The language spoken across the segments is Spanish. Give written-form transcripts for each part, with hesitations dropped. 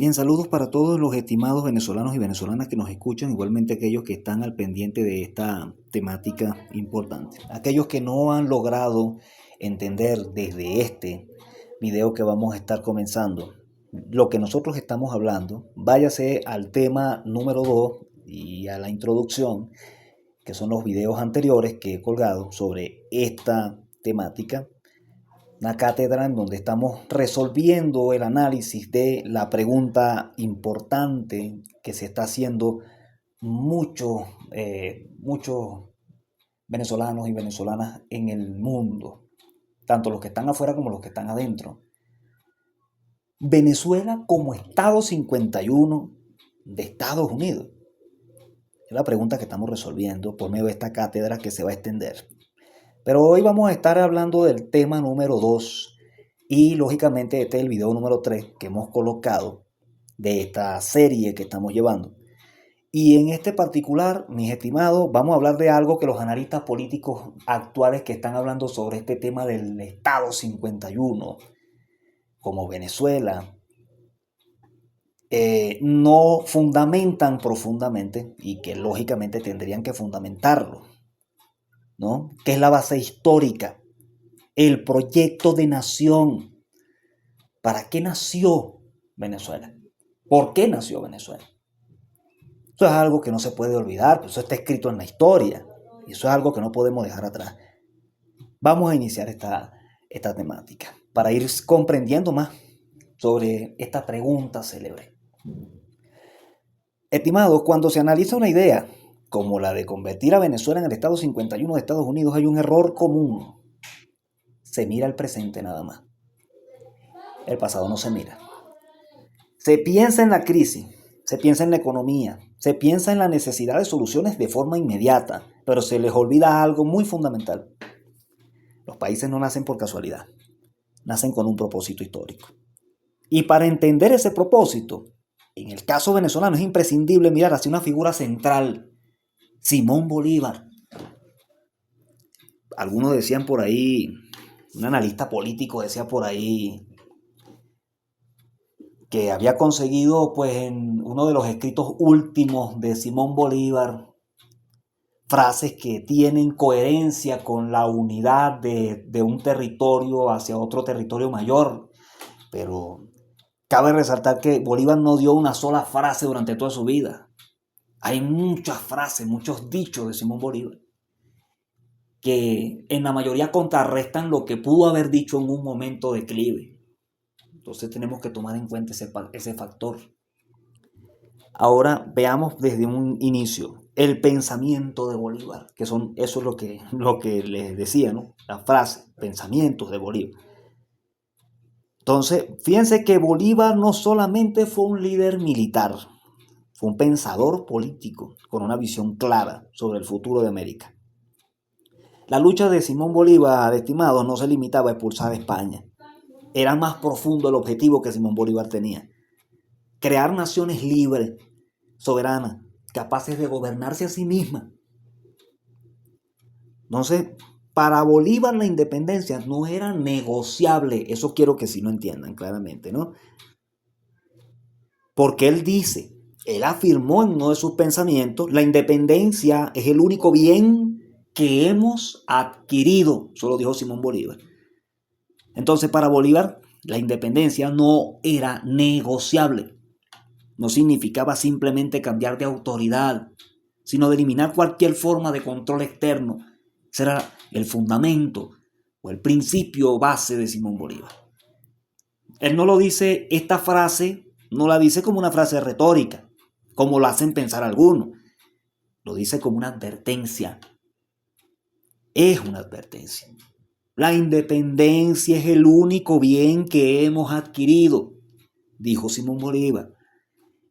Bien, saludos para todos los estimados venezolanos y venezolanas que nos escuchan, igualmente aquellos que están al pendiente de esta temática importante. Aquellos que no han logrado entender desde este video que vamos a estar comenzando lo que nosotros estamos hablando, váyase al tema número 2 y a la introducción, que son los videos anteriores que he colgado sobre esta temática. Una cátedra en donde estamos resolviendo el análisis de la pregunta importante que se está haciendo muchos venezolanos y venezolanas en el mundo, tanto los que están afuera como los que están adentro. Venezuela como Estado 51 de Estados Unidos. Es la pregunta que estamos resolviendo por medio de esta cátedra que se va a extender. Pero hoy vamos a estar hablando del tema número 2 y lógicamente este es el video número 3 que hemos colocado de esta serie que estamos llevando. Y en este particular, mis estimados, vamos a hablar de algo que los analistas políticos actuales que están hablando sobre este tema del Estado 51, como Venezuela, no fundamentan profundamente y que lógicamente tendrían que fundamentarlo, ¿no? Que es la base histórica, el proyecto de nación. ¿Para qué nació Venezuela? ¿Por qué nació Venezuela? Eso es algo que no se puede olvidar, pues eso está escrito en la historia y eso es algo que no podemos dejar atrás. Vamos a iniciar esta temática para ir comprendiendo más sobre esta pregunta célebre. Estimados, cuando se analiza una idea como la de convertir a Venezuela en el Estado 51 de Estados Unidos, hay un error común. Se mira el presente nada más. El pasado no se mira. Se piensa en la crisis, se piensa en la economía, se piensa en la necesidad de soluciones de forma inmediata, pero se les olvida algo muy fundamental. Los países no nacen por casualidad, nacen con un propósito histórico. Y para entender ese propósito, en el caso venezolano es imprescindible mirar hacia una figura central, Simón Bolívar. Algunos decían por ahí, un analista político decía por ahí que había conseguido pues en uno de los escritos últimos de Simón Bolívar frases que tienen coherencia con la unidad de un territorio hacia otro territorio mayor, pero cabe resaltar que Bolívar no dio una sola frase durante toda su vida. Hay muchas frases, muchos dichos de Simón Bolívar que en la mayoría contrarrestan lo que pudo haber dicho en un momento de declive. Entonces tenemos que tomar en cuenta ese factor. Ahora veamos desde un inicio el pensamiento de Bolívar, que eso es lo que les decía, ¿no? La frase, pensamientos de Bolívar. Entonces, fíjense que Bolívar no solamente fue un líder militar, fue un pensador político con una visión clara sobre el futuro de América. La lucha de Simón Bolívar, estimados, no se limitaba a expulsar a España. Era más profundo el objetivo que Simón Bolívar tenía. Crear naciones libres, soberanas, capaces de gobernarse a sí mismas. Entonces, para Bolívar la independencia no era negociable. Eso quiero que sí lo entiendan claramente, ¿no? Porque él afirmó en uno de sus pensamientos, la independencia es el único bien que hemos adquirido. Eso lo dijo Simón Bolívar. Entonces, para Bolívar, la independencia no era negociable. No significaba simplemente cambiar de autoridad, sino de eliminar cualquier forma de control externo. Ese era el fundamento o el principio base de Simón Bolívar. Él no lo dice, esta frase no la dice como una frase retórica, como lo hacen pensar algunos. Lo dice como una advertencia. Es una advertencia. La independencia es el único bien que hemos adquirido, dijo Simón Bolívar.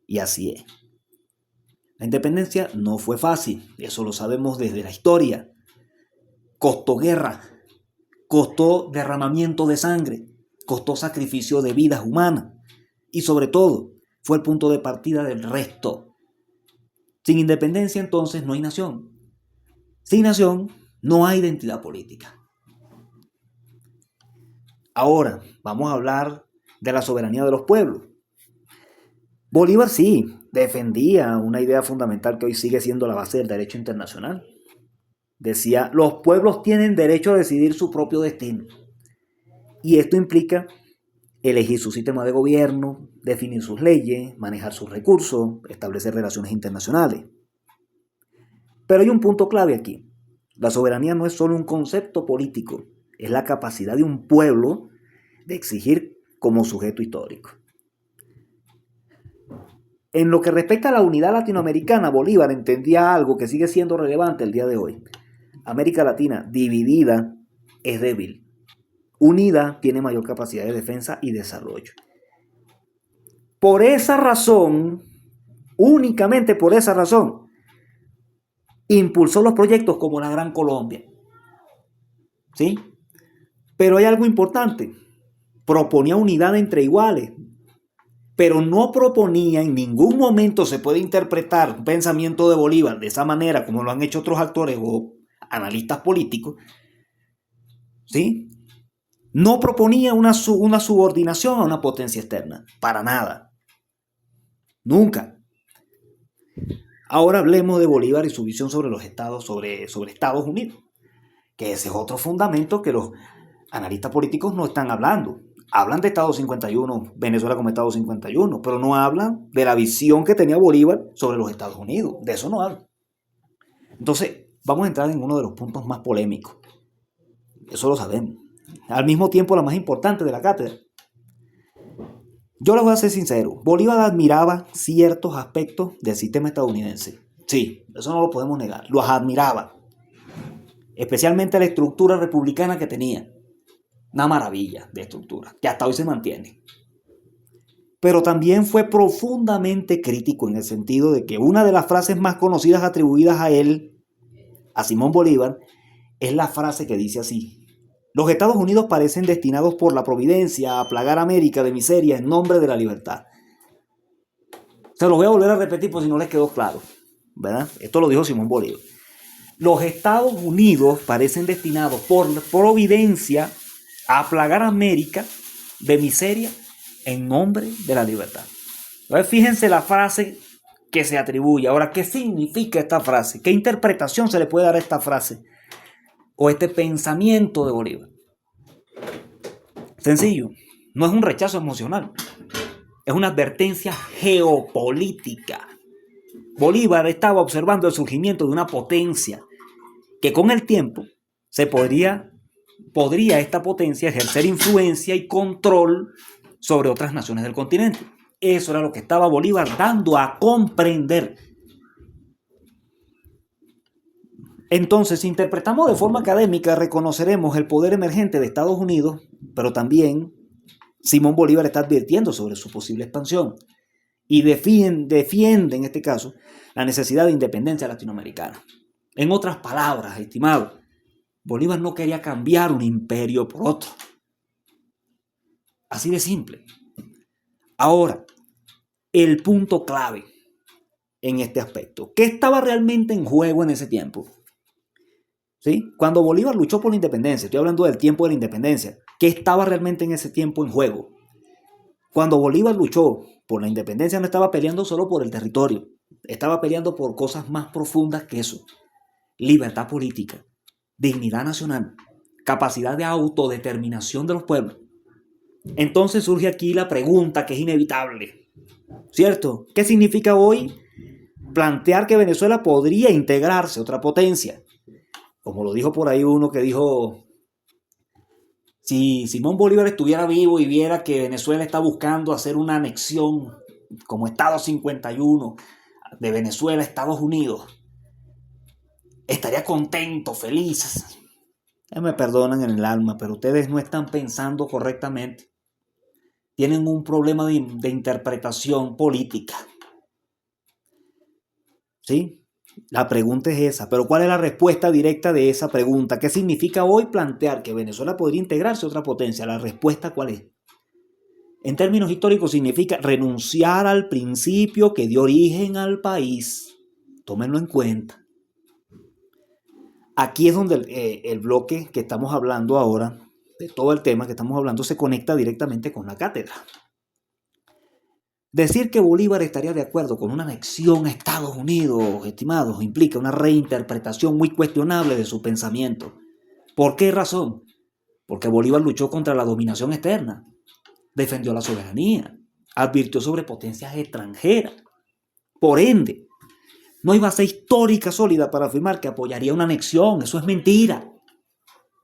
Y así es. La independencia no fue fácil, eso lo sabemos desde la historia. Costó guerra, costó derramamiento de sangre, costó sacrificio de vidas humanas y sobre todo fue el punto de partida del resto. Sin independencia entonces no hay nación. Sin nación no hay identidad política. Ahora vamos a hablar de la soberanía de los pueblos. Bolívar sí defendía una idea fundamental que hoy sigue siendo la base del derecho internacional. Decía, los pueblos tienen derecho a decidir su propio destino. Y esto implica elegir su sistema de gobierno, definir sus leyes, manejar sus recursos, establecer relaciones internacionales. Pero hay un punto clave aquí. La soberanía no es solo un concepto político, es la capacidad de un pueblo de exigir como sujeto histórico. En lo que respecta a la unidad latinoamericana, Bolívar entendía algo que sigue siendo relevante el día de hoy. América Latina dividida es débil. Unida tiene mayor capacidad de defensa y desarrollo. Por esa razón, únicamente por esa razón, impulsó los proyectos como la Gran Colombia. ¿Sí? Pero hay algo importante. Proponía unidad entre iguales, pero no proponía, en ningún momento se puede interpretar un pensamiento de Bolívar de esa manera, como lo han hecho otros actores o analistas políticos, ¿sí? No proponía una subordinación a una potencia externa, para nada, nunca. Ahora hablemos de Bolívar y su visión sobre los estados, sobre Estados Unidos, que ese es otro fundamento que los analistas políticos no están hablando. Hablan de Estado 51, Venezuela como Estado 51, pero no hablan de la visión que tenía Bolívar sobre los Estados Unidos. De eso no hablan. Entonces, vamos a entrar en uno de los puntos más polémicos. Eso lo sabemos. Al mismo tiempo, la más importante de la cátedra. Yo les voy a ser sincero. Bolívar admiraba ciertos aspectos del sistema estadounidense. Sí, eso no lo podemos negar. Los admiraba. Especialmente la estructura republicana que tenía. Una maravilla de estructura, que hasta hoy se mantiene. Pero también fue profundamente crítico en el sentido de que una de las frases más conocidas atribuidas a él, a Simón Bolívar, es la frase que dice así: los Estados Unidos parecen destinados por la providencia a plagar a América de miseria en nombre de la libertad. Se los voy a volver a repetir por si no les quedó claro, ¿verdad? Esto lo dijo Simón Bolívar. Los Estados Unidos parecen destinados por la providencia a plagar a América de miseria en nombre de la libertad. Entonces, fíjense la frase que se atribuye. Ahora, ¿qué significa esta frase? ¿Qué interpretación se le puede dar a esta frase o este pensamiento de Bolívar? Sencillo, no es un rechazo emocional, es una advertencia geopolítica. Bolívar estaba observando el surgimiento de una potencia que con el tiempo podría esta potencia ejercer influencia y control sobre otras naciones del continente. Eso era lo que estaba Bolívar dando a comprender. Entonces, si interpretamos de forma académica, reconoceremos el poder emergente de Estados Unidos, pero también Simón Bolívar está advirtiendo sobre su posible expansión y defiende en este caso la necesidad de independencia latinoamericana. En otras palabras, estimado, Bolívar no quería cambiar un imperio por otro. Así de simple. Ahora, el punto clave en este aspecto. ¿Qué estaba realmente en juego en ese tiempo? ¿Sí? Cuando Bolívar luchó por la independencia, estoy hablando del tiempo de la independencia, ¿qué estaba realmente en ese tiempo en juego? Cuando Bolívar luchó por la independencia no estaba peleando solo por el territorio, estaba peleando por cosas más profundas que eso. Libertad política, dignidad nacional, capacidad de autodeterminación de los pueblos. Entonces surge aquí la pregunta que es inevitable, ¿cierto? ¿Qué significa hoy plantear que Venezuela podría integrarse a otra potencia? Como lo dijo por ahí uno que dijo, si Simón Bolívar estuviera vivo y viera que Venezuela está buscando hacer una anexión como Estado 51 de Venezuela a Estados Unidos, estaría contento, feliz. Me perdonan en el alma, pero ustedes no están pensando correctamente. Tienen un problema de interpretación política. ¿Sí? La pregunta es esa, pero ¿cuál es la respuesta directa de esa pregunta? ¿Qué significa hoy plantear que Venezuela podría integrarse a otra potencia? La respuesta, ¿cuál es? En términos históricos significa renunciar al principio que dio origen al país. Tómenlo en cuenta. Aquí es donde el bloque que estamos hablando ahora, de todo el tema que estamos hablando, se conecta directamente con la cátedra. Decir que Bolívar estaría de acuerdo con una anexión a Estados Unidos, estimados, implica una reinterpretación muy cuestionable de su pensamiento. ¿Por qué razón? Porque Bolívar luchó contra la dominación externa, defendió la soberanía, advirtió sobre potencias extranjeras. Por ende, no hay base histórica sólida para afirmar que apoyaría una anexión. Eso es mentira.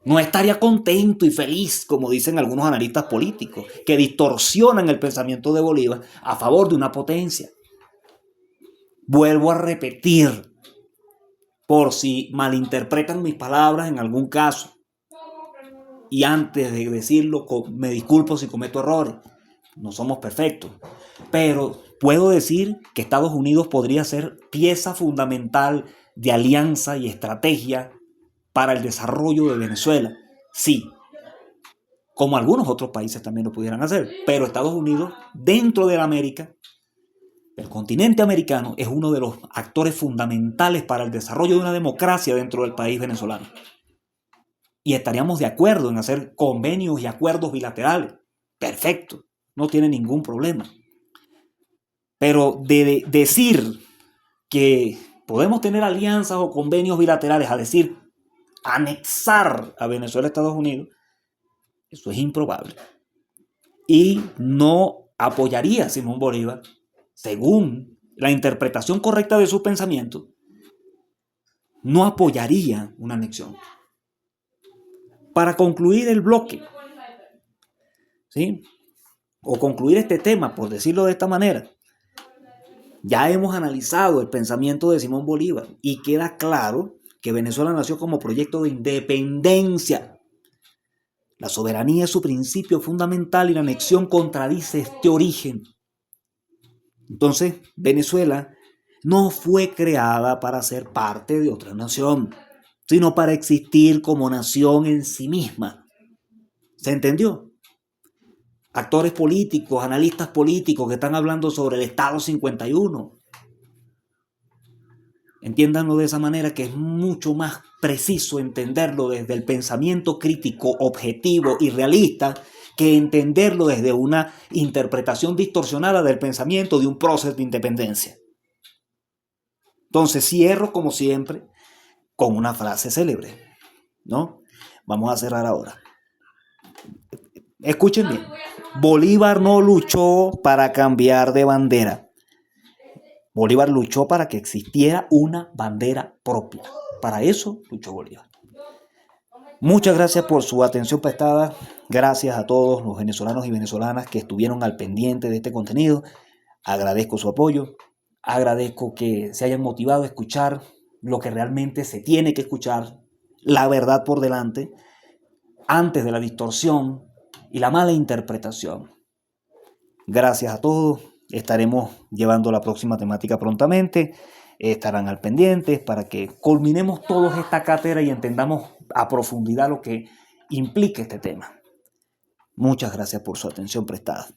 No estaría contento y feliz, como dicen algunos analistas políticos, que distorsionan el pensamiento de Bolívar a favor de una potencia. Vuelvo a repetir, por si malinterpretan mis palabras en algún caso, y antes de decirlo, me disculpo si cometo errores. No somos perfectos. Pero puedo decir que Estados Unidos podría ser pieza fundamental de alianza y estrategia para el desarrollo de Venezuela. Sí, como algunos otros países también lo pudieran hacer. Pero Estados Unidos, dentro de la América, el continente americano, es uno de los actores fundamentales para el desarrollo de una democracia dentro del país venezolano. Y estaríamos de acuerdo en hacer convenios y acuerdos bilaterales. Perfecto, no tiene ningún problema. Pero de decir que podemos tener alianzas o convenios bilaterales, a decir anexar a Venezuela a Estados Unidos, eso es improbable. Y no apoyaría a Simón Bolívar, según la interpretación correcta de su pensamiento, no apoyaría una anexión. Para concluir el bloque, ¿sí? O concluir este tema, por decirlo de esta manera, ya hemos analizado el pensamiento de Simón Bolívar y queda claro que Venezuela nació como proyecto de independencia. La soberanía es su principio fundamental y la anexión contradice este origen. Entonces, Venezuela no fue creada para ser parte de otra nación, sino para existir como nación en sí misma. ¿Se entendió? Actores políticos, analistas políticos que están hablando sobre el Estado 51. Entiéndanlo de esa manera, que es mucho más preciso entenderlo desde el pensamiento crítico, objetivo y realista, que entenderlo desde una interpretación distorsionada del pensamiento de un proceso de independencia. Entonces cierro, como siempre, con una frase célebre, ¿no? Vamos a cerrar ahora. Escuchen bien. Bolívar no luchó para cambiar de bandera. Bolívar luchó para que existiera una bandera propia. Para eso luchó Bolívar. Muchas gracias por su atención prestada. Gracias a todos los venezolanos y venezolanas que estuvieron al pendiente de este contenido. Agradezco su apoyo. Agradezco que se hayan motivado a escuchar lo que realmente se tiene que escuchar, la verdad por delante, antes de la distorsión y la mala interpretación. Gracias a todos. Estaremos llevando la próxima temática prontamente. Estarán al pendiente para que culminemos todos esta cátedra y entendamos a profundidad lo que implica este tema. Muchas gracias por su atención prestada.